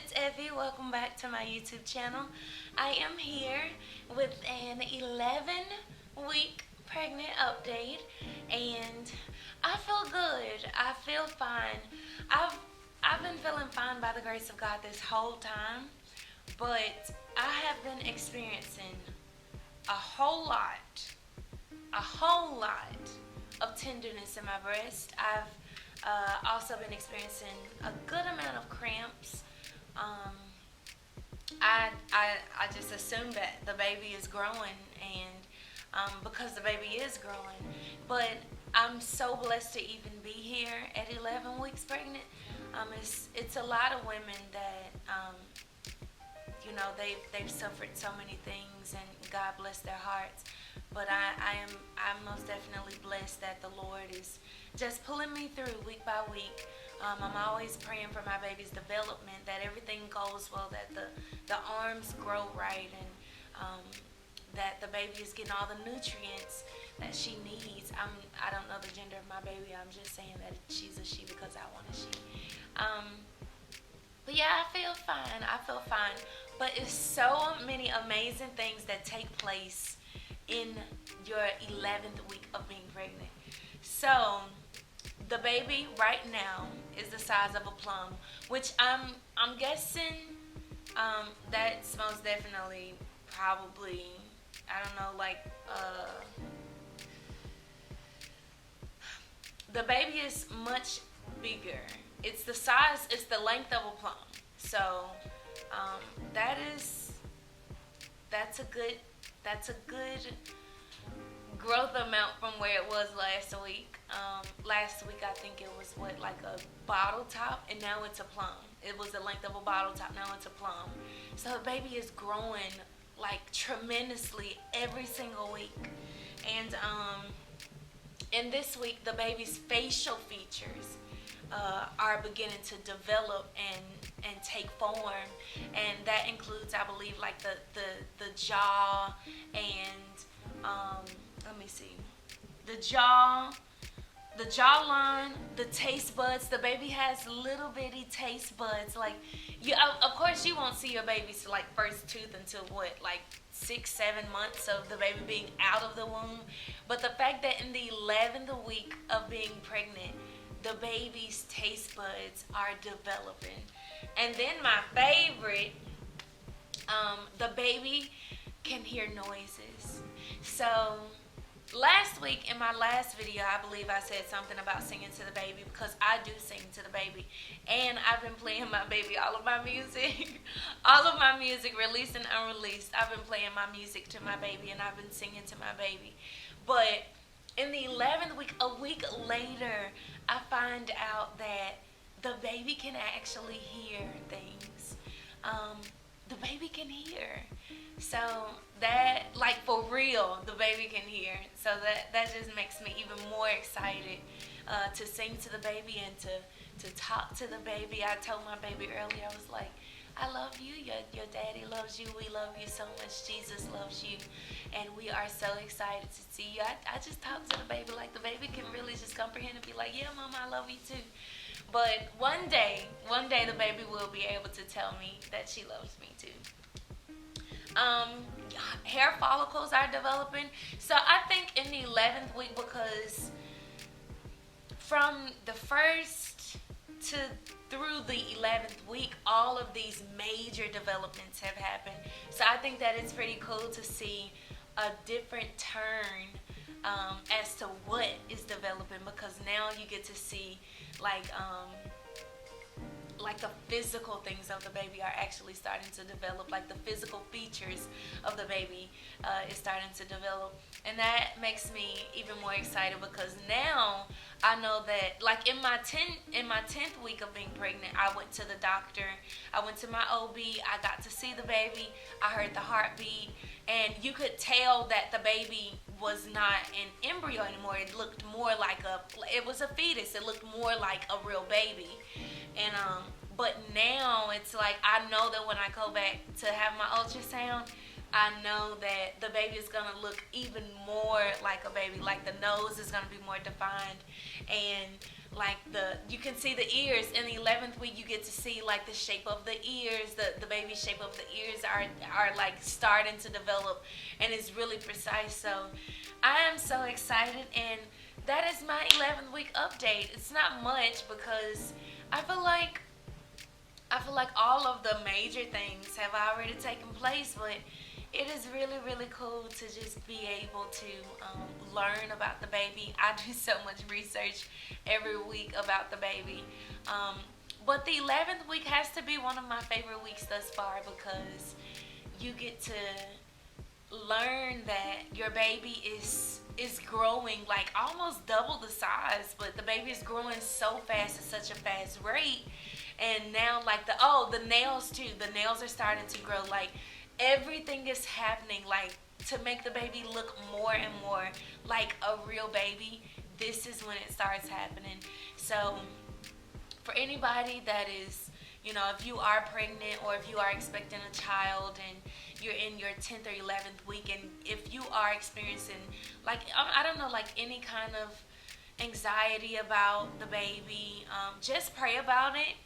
it's Evvie. Welcome back to my YouTube channel. I am here with an 11-week pregnant update, and I feel good. I feel fine. I've I've been feeling fine by the grace of God this whole time, but I have been experiencing a whole lot, a whole lot of tenderness in my breast. I've also been experiencing a good amount of cramps. Um, I just assume that the baby is growing, and because the baby is growing, but I'm so blessed to even be here at 11 weeks pregnant. It's a lot of women that they've suffered so many things, and God bless their hearts. But I'm most definitely blessed that the Lord is just pulling me through week by week. I'm always praying for my baby's development, that everything goes well, that the arms grow right, and that the baby is getting all the nutrients that she needs. I don't know the gender of my baby. I'm just saying that she's a she because I want a she. But yeah, I feel fine. I feel fine. But it's so many amazing things that take place in your 11th week of being pregnant. So the baby right now is the size of a plum, which I'm guessing that's most definitely probably, I don't know, like the baby is much bigger. It's the size, it's the length of a plum. So that is that's a good growth amount from where it was last week. Last week I think it was like a bottle top, and now it's a plum. It was the length of a bottle top, now it's a plum. So the baby is growing like tremendously every single week. And in this week the baby's facial features are beginning to develop and take form, and that includes, I believe, like the jaw and let me see, the jawline, the taste buds. The baby has little bitty taste buds. Like, you, of course, you won't see your baby's like first tooth until what, like 6-7 months of the baby being out of the womb. But the fact that in the 11th week of being pregnant, the baby's taste buds are developing. And then my favorite, the baby can hear noises. So last week in my last video, I believe I said something about singing to the baby, because I do sing to the baby. And I've been playing my baby all of my music. All of my music, released and unreleased. I've been playing my music to my baby, and I've been singing to my baby. But in the 11th week, a week later, I find out that the baby can actually hear things. The baby can hear. So that, like, for real, the baby can hear. So that just makes me even more excited to sing to the baby and to talk to the baby. I told my baby earlier, I was like, I love you, your daddy loves you, we love you so much, Jesus loves you, and we are so excited to see you. I just talk to the baby like the baby can really just comprehend and be like, yeah, Mama, I love you too. But one day the baby will be able to tell me that she loves me too. Hair follicles are developing. So I think in the 11th week, because from the first to through the 11th week, all of these major developments have happened. So I think that it's pretty cool to see a different turn as to what is developing, because now you get to see like the physical things of the baby are actually starting to develop. Like the physical features of the baby is starting to develop, and that makes me even more excited, because now I know that, like, in my 10th week of being pregnant, I went to the doctor. I went to my OB. I got to see the baby. I heard the heartbeat, and you could tell that the baby was not an embryo anymore. It looked more like it was a fetus. It looked more like a real baby. And but now it's like, I know that when I go back to have my ultrasound, I know that the baby is going to look even more like a baby. Like the nose is going to be more defined, and like you can see the ears. In the 11th week, you get to see like the shape of the ears. The baby shape of the ears are like starting to develop, and it's really precise. So I am so excited, and that is my 11th week update. It's not much because I feel like all of the major things have already taken place, but it is really, really cool to just be able to learn about the baby. I do so much research every week about the baby. But the 11th week has to be one of my favorite weeks thus far because you get to learn that your baby is growing like almost double the size, but the baby is growing so fast at such a fast rate. And now like the nails too. The nails are starting to grow. Like everything is happening like to make the baby look more and more like a real baby. This is when it starts happening. So for anybody that is, if you are pregnant or if you are expecting a child and you're in your 10th or 11th week, and if you are experiencing like I don't know, like any kind of anxiety about the baby, just pray about it.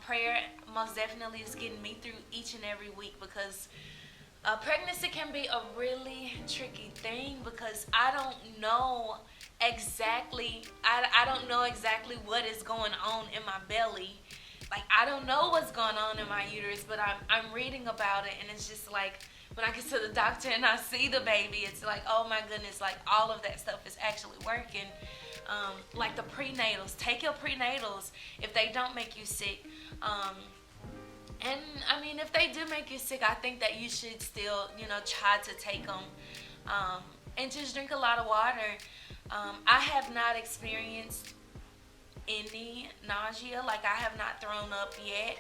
Prayer most definitely is getting me through each and every week because pregnancy can be a really tricky thing because I don't know exactly what is going on in my belly. Like I don't know what's going on in my uterus, but I'm reading about it, and it's just like when I get to the doctor and I see the baby, it's like, oh my goodness, like all of that stuff is actually working. Like the prenatals, take your prenatals if they don't make you sick. And I mean, if they do make you sick, I think that you should still, try to take them. And just drink a lot of water. I have not experienced any nausea. Like I have not thrown up yet.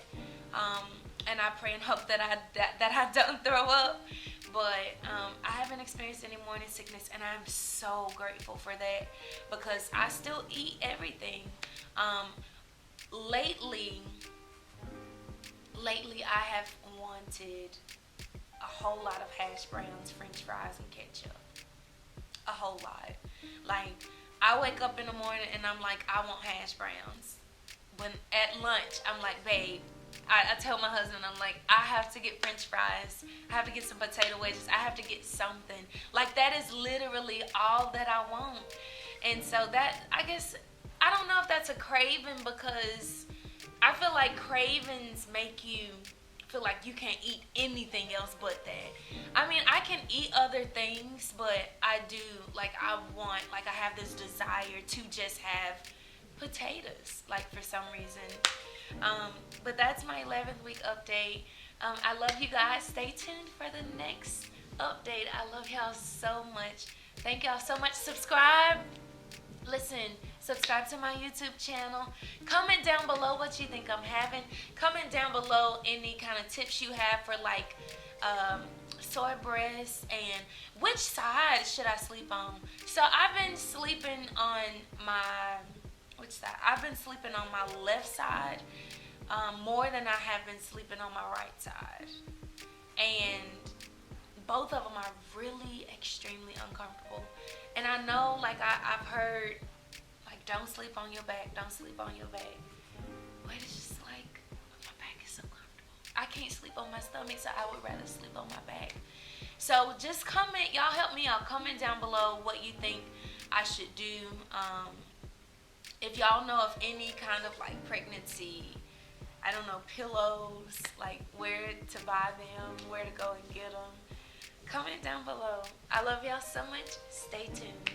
And I pray and hope that I don't throw up. But I haven't experienced any morning sickness, and I'm so grateful for that because I still eat everything. Lately I have wanted a whole lot of hash browns, french fries, and ketchup. A whole lot. Like, I wake up in the morning and I'm like, I want hash browns. When at lunch, I'm like, babe, I tell my husband, I'm like, I have to get french fries. I have to get some potato wedges. I have to get something. Like, that is literally all that I want. And so that, I guess, I don't know if that's a craving because I feel like cravings make you feel like you can't eat anything else but that. I mean, I can eat other things, but I do, like, I have this desire to just have potatoes, like, for some reason. But that's my 11th week update. I love you guys. Stay tuned for the next update. I love y'all so much. Thank y'all so much. Subscribe. Listen, subscribe to my YouTube channel. Comment down below what you think I'm having. Comment down below any kind of tips you have for like soy breasts and which side should I sleep on. So I've been sleeping on my, which side? I've been sleeping on my left side more than I have been sleeping on my right side. And both of them are really extremely uncomfortable. And I know, like, I've heard, like, don't sleep on your back, don't sleep on your back. But it's just like, my back is so comfortable. I can't sleep on my stomach, so I would rather sleep on my back. So just comment, y'all help me out. Comment down below what you think I should do. If y'all know of any kind of, like, pregnancy, I don't know, pillows, like, where to buy them, where to go and get them. Comment down below. I love y'all so much. Stay tuned.